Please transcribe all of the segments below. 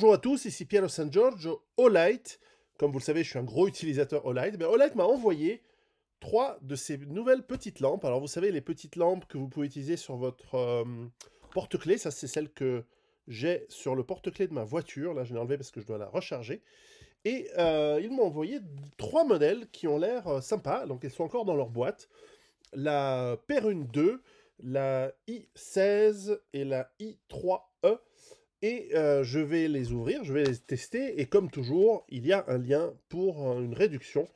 Bonjour à tous, ici Piero San Giorgio, Olight. Comme vous le savez, je suis un gros utilisateur Olight. Mais Olight m'a envoyé 3 de ces nouvelles petites lampes. Alors vous savez, les petites lampes que vous pouvez utiliser sur votre porte-clés, ça c'est celle que j'ai sur le porte-clés de ma voiture. Là, je l'ai enlevé parce que je dois la recharger. Et ils m'ont envoyé 3 modèles qui ont l'air sympas. Donc elles sont encore dans leur boîte. La Perune 2, la i16 et la i3E. Et je vais les ouvrir, je vais les tester, et comme toujours, il y a un lien pour une réduction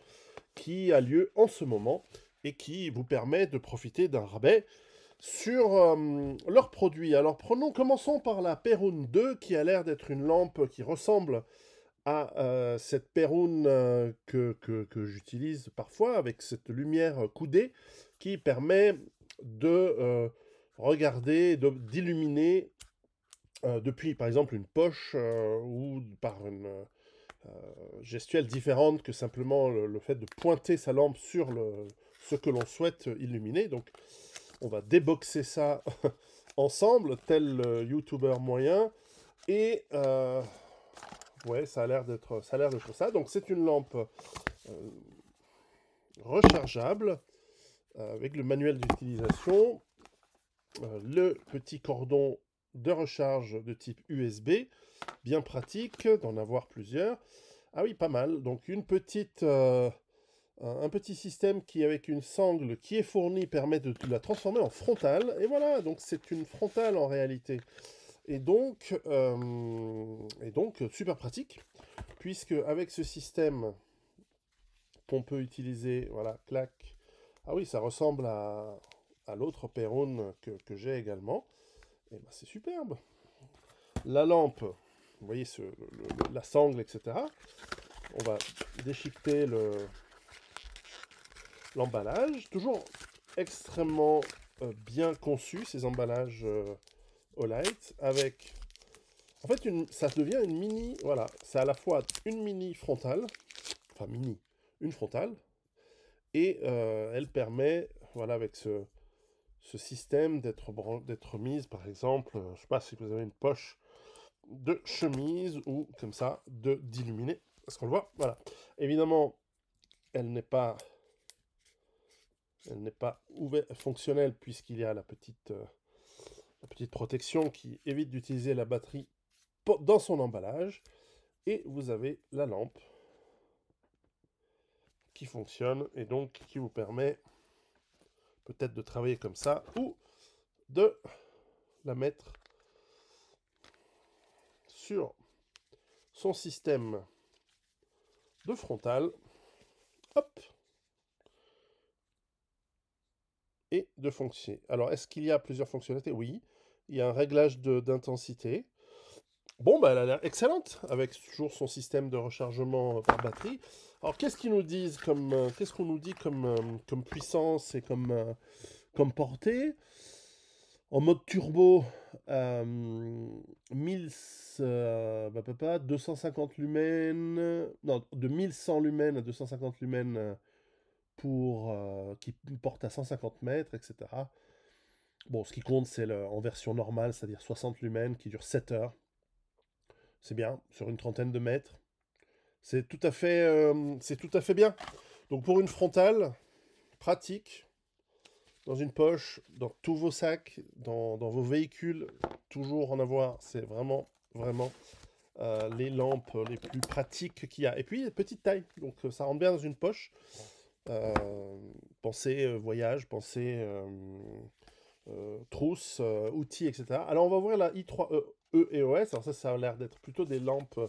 qui a lieu en ce moment et qui vous permet de profiter d'un rabais sur leurs produits. Alors commençons par la Perune 2, qui a l'air d'être une lampe qui ressemble à cette Perune que j'utilise parfois, avec cette lumière coudée, qui permet de regarder, d'illuminer depuis, par exemple, une poche ou par une gestuelle différente que simplement le fait de pointer sa lampe sur ce que l'on souhaite illuminer. Donc, on va déboxer ça ensemble, tel YouTuber moyen. Et ouais, ça a l'air d'être ça. Donc, c'est une lampe rechargeable avec le manuel d'utilisation, le petit cordon de recharge de type USB, bien pratique d'en avoir plusieurs. Ah oui, pas mal. Donc un petit système qui, avec une sangle qui est fournie, permet de la transformer en frontale. Et voilà, donc c'est une frontale en réalité. Et donc super pratique, puisque avec ce système qu'on peut utiliser, voilà, clac. Ah oui, ça ressemble à l'autre Perune que j'ai également. Et ben, c'est superbe. La lampe, vous voyez la sangle, etc. On va déchiqueter l'emballage. Toujours extrêmement bien conçu, ces emballages Olight, avec... En fait, ça devient une mini... Voilà, c'est à la fois une mini frontale, enfin mini, une frontale, et elle permet, voilà, avec ce système d'être mise, par exemple, je ne sais pas si vous avez une poche de chemise ou comme ça d'illuminer. Est-ce qu'on le voit? Voilà. Évidemment, elle n'est pas fonctionnelle puisqu'il y a la petite protection qui évite d'utiliser la batterie dans son emballage. Et vous avez la lampe qui fonctionne et donc qui vous permet peut-être de travailler comme ça ou de la mettre sur son système de frontale. Hop. Et de fonctionner. Alors, est-ce qu'il y a plusieurs fonctionnalités? Oui. Il y a un réglage d'intensité. Bon, bah, elle a l'air excellente, avec toujours son système de rechargement par batterie. Alors, qu'est-ce qu'ils nous disent qu'est-ce qu'on nous dit comme puissance et comme portée? En mode turbo, 250 lumens, non, de 1100 lumens à 250 lumens qui porte à 150 mètres, etc. Bon, ce qui compte, c'est en version normale, c'est-à-dire 60 lumens, qui dure 7 heures. C'est bien, sur une trentaine de mètres. C'est tout à fait bien. Donc pour une frontale, pratique, dans une poche, dans tous vos sacs, dans vos véhicules, toujours en avoir. C'est vraiment, vraiment les lampes les plus pratiques qu'il y a. Et puis, petite taille, donc ça rentre bien dans une poche. Pensez voyage, pensez trousse, outils, etc. Alors on va ouvrir la i3E EOS. Alors ça a l'air d'être plutôt des lampes,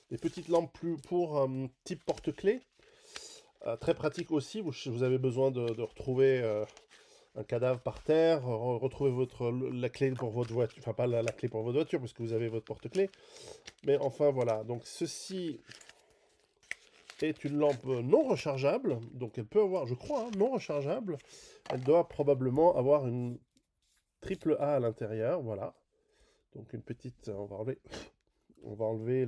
des petites lampes plus pour type porte-clés. Très pratique aussi, vous avez besoin de retrouver un cadavre par terre, retrouver la clé pour votre voiture, enfin pas la clé pour votre voiture, parce que vous avez votre porte-clés. Mais enfin voilà, donc ceci est une lampe non rechargeable, donc elle peut avoir, je crois, hein, non rechargeable. Elle doit probablement avoir une triple A à l'intérieur, voilà. Donc une petite, on va enlever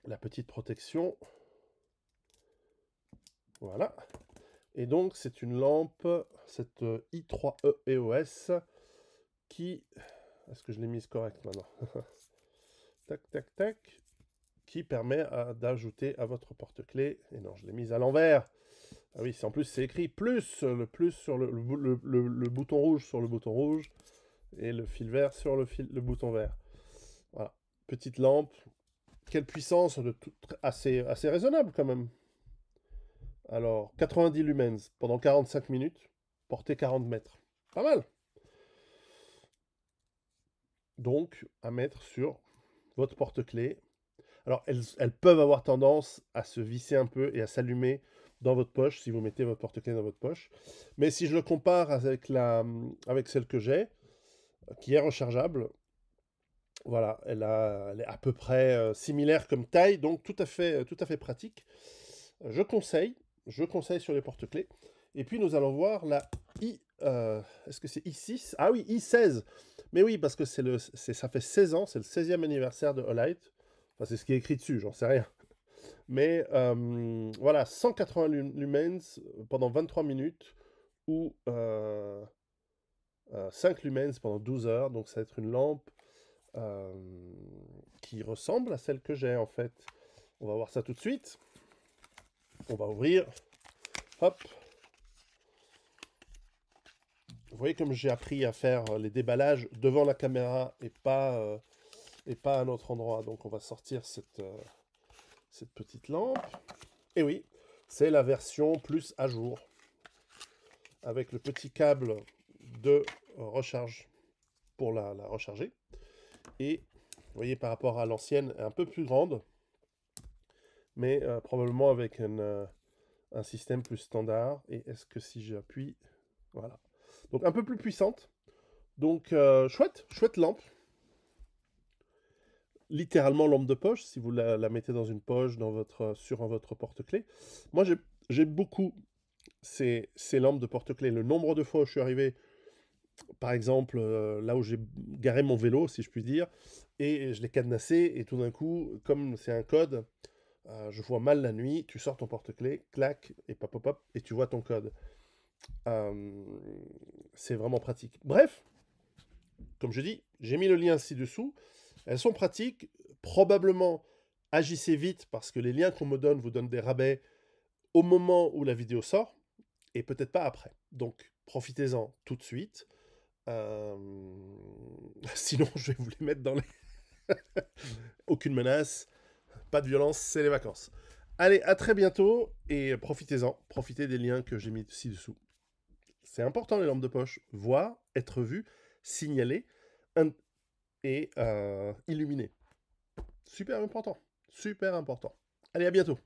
la petite protection. Voilà. Et donc c'est une lampe, cette i3E EOS, qui... Est-ce que je l'ai mise correct maintenant? tac, tac, tac, qui permet d'ajouter à votre porte-clés. Et non, je l'ai mise à l'envers. Ah oui, en plus c'est écrit le plus sur le bouton rouge sur le bouton rouge et le fil vert sur le bouton vert. Voilà, petite lampe. Quelle puissance assez raisonnable quand même. Alors, 90 lumens pendant 45 minutes, portée 40 mètres. Pas mal. Donc, à mettre sur votre porte-clés. Alors, elles peuvent avoir tendance à se visser un peu et à s'allumer dans votre poche si vous mettez votre porte-clés dans votre poche. Mais si je le compare avec celle que j'ai, qui est rechargeable, voilà, elle est à peu près similaire comme taille, donc tout à fait pratique. Je conseille sur les porte-clés. Et puis nous allons voir la est-ce que c'est i6? Ah oui, i16. Mais oui, parce que ça fait 16 ans, c'est le 16e anniversaire de Olight. Enfin, c'est ce qui est écrit dessus, j'en sais rien. Mais voilà, 180 lumens pendant 23 minutes ou 5 lumens pendant 12 heures. Donc ça va être une lampe qui ressemble à celle que j'ai en fait. On va voir ça tout de suite. On va ouvrir. Hop. Vous voyez comme j'ai appris à faire les déballages devant la caméra et pas à un autre endroit. Donc on va sortir cette petite lampe. Et oui, c'est la version plus à jour. Avec le petit câble de recharge pour la recharger. Et vous voyez par rapport à l'ancienne, un peu plus grande. Mais probablement avec un système plus standard. Et est-ce que si j'appuie... Voilà. Donc un peu plus puissante. Donc chouette lampe. Littéralement lampe de poche, si vous la mettez dans une poche sur votre porte-clés. Moi j'aime beaucoup ces lampes de porte-clés. Le nombre de fois où je suis arrivé, par exemple, là où j'ai garé mon vélo, si je puis dire, et je l'ai cadenassé, et tout d'un coup, comme c'est un code, je vois mal la nuit, tu sors ton porte-clés, clac, et pop, pop, pop, et tu vois ton code. C'est vraiment pratique. Bref, comme je dis, j'ai mis le lien ci-dessous. Elles sont pratiques. Probablement, agissez vite parce que les liens qu'on me donne vous donnent des rabais au moment où la vidéo sort et peut-être pas après. Donc, profitez-en tout de suite. Sinon, je vais vous les mettre dans les... Aucune menace, pas de violence, c'est les vacances. Allez, à très bientôt et profitez-en. Profitez des liens que j'ai mis ci-dessous. C'est important les lampes de poche. Voir, être vu, signaler et illuminé. Super important. Super important. Allez, à bientôt.